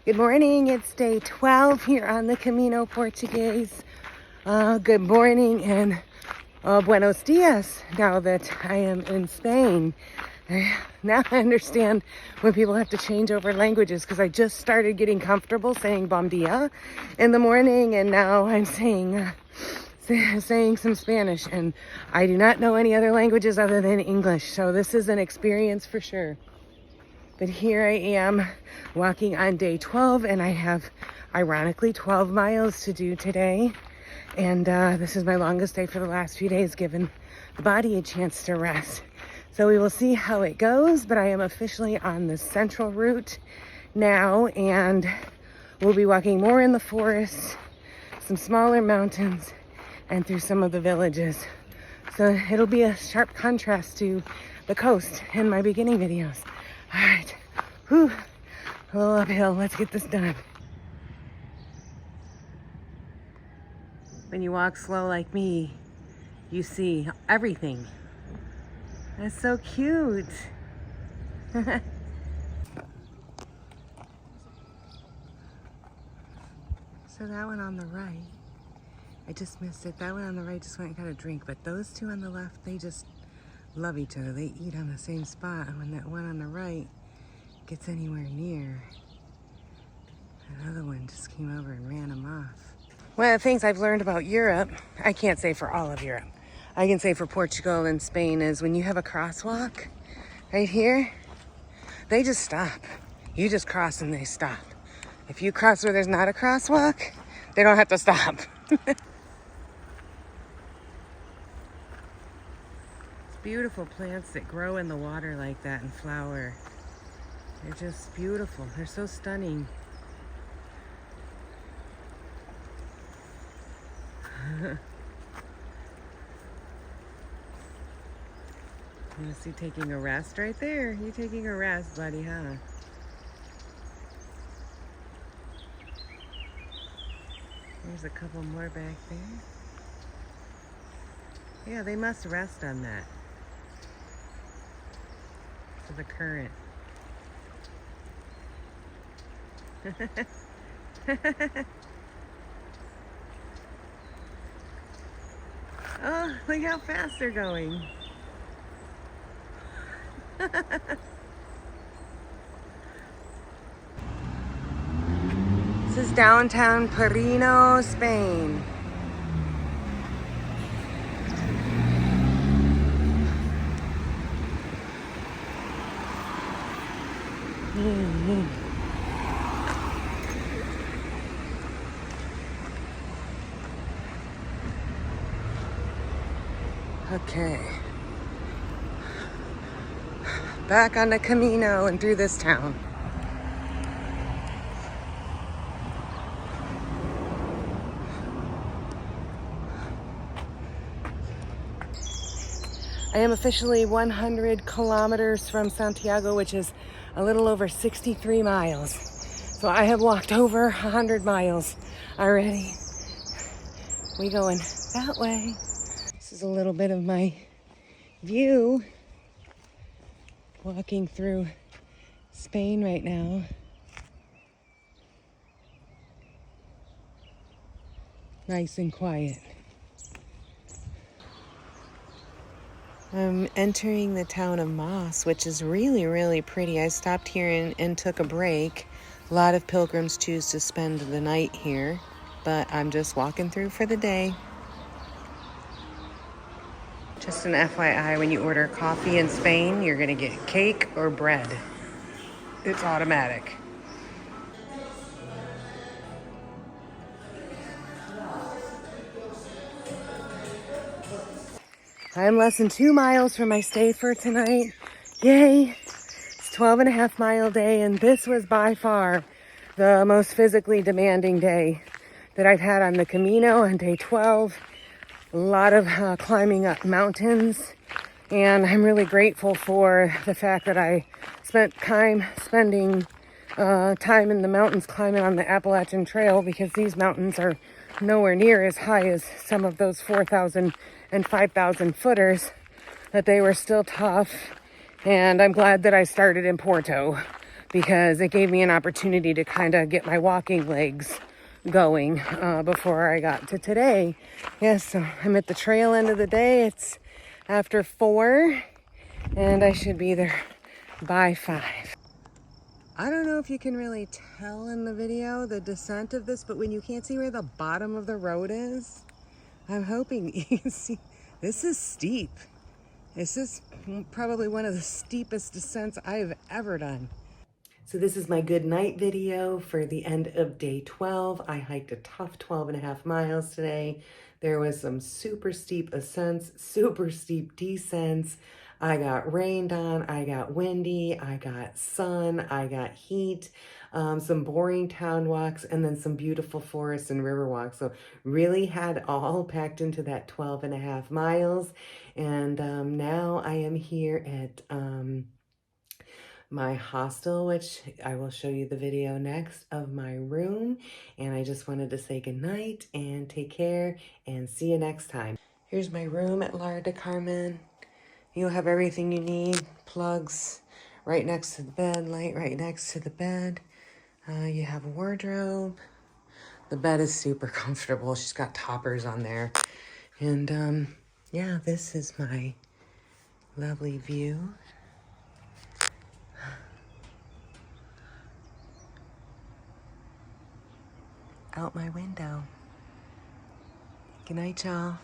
Good morning, it's day 12 here on the Camino Portuguese. Good morning and buenos dias now that I am in Spain. Now I understand when people have to change over languages because I just started getting comfortable saying bom dia in the morning, and now I'm saying some Spanish, and I do not know any other languages other than English, so this is an experience for sure. But here I am walking on day 12, and I have, ironically, 12 miles to do today. And this is my longest day for the last few days, giving the body a chance to rest. So we will see how it goes, but I am officially on the central route now, and we'll be walking more in the forest, some smaller mountains, and through some of the villages. So it'll be a sharp contrast to the coast in my beginning videos. All right, whew, a little uphill. Let's get this done. When you walk slow like me, you see everything. That's so cute. So that one on the right, I just missed it. That one on the right just went and got a drink, but those two on the left, they just love each other. They eat on the same spot, and when that one on the right gets anywhere near, another one just came over and ran them off. One of the things I've learned about Europe, I can't say for all of Europe, I can say for Portugal and Spain, is when you have a crosswalk right here, they just stop. You just cross and they stop. If you cross where there's not a crosswalk, they don't have to stop. Beautiful plants that grow in the water like that and flower. They're just beautiful. They're so stunning. You see taking a rest right there. You taking a rest, buddy, huh? There's a couple more back there. Yeah, they must rest on that. To the current. Oh, look how fast they're going. This is downtown Perino, Spain. Okay. Back on the Camino and through this town. I am officially 100 kilometers from Santiago, which is a little over 63 miles. So I have walked over 100 miles already. We going that way. This is a little bit of my view walking through Spain right now. Nice and quiet. I'm entering the town of Mas, which is really, really pretty. I stopped here and took a break. A lot of pilgrims choose to spend the night here, but I'm just walking through for the day. Just an FYI, when you order coffee in Spain, you're gonna get cake or bread. It's automatic. I'm less than 2 miles from my stay for tonight. Yay! It's 12.5 mile day, and this was by far the most physically demanding day that I've had on the Camino on day 12. A lot of climbing up mountains, and I'm really grateful for the fact that I spending time in the mountains climbing on the Appalachian Trail, because these mountains are nowhere near as high as some of those 4,000 and 5,000 footers, that they were still tough. And I'm glad that I started in Porto, because it gave me an opportunity to kind of get my walking legs going before I got to today. Yes, so I'm at the trail end of the day. It's after 4 and I should be there by 5. I don't know if you can really tell in the video the descent of this, but when you can't see where the bottom of the road is, I'm hoping you can see. This is steep. This is probably one of the steepest descents I've ever done. So this is my good night video for the end of day 12. I hiked a tough 12.5 miles today. There was some super steep ascents, super steep descents. I got rained on, I got windy, I got sun, I got heat, some boring town walks, and then some beautiful forest and river walks. So really had all packed into that 12.5 miles. And now I am here at my hostel, which I will show you the video next of my room. And I just wanted to say good night and take care and see you next time. Here's my room at Lara de Carmen. You'll have everything you need. Plugs right next to the bed, light right next to the bed. You have a wardrobe. The bed is super comfortable. She's got toppers on there. And yeah, this is my lovely view. Out my window. Good night, y'all.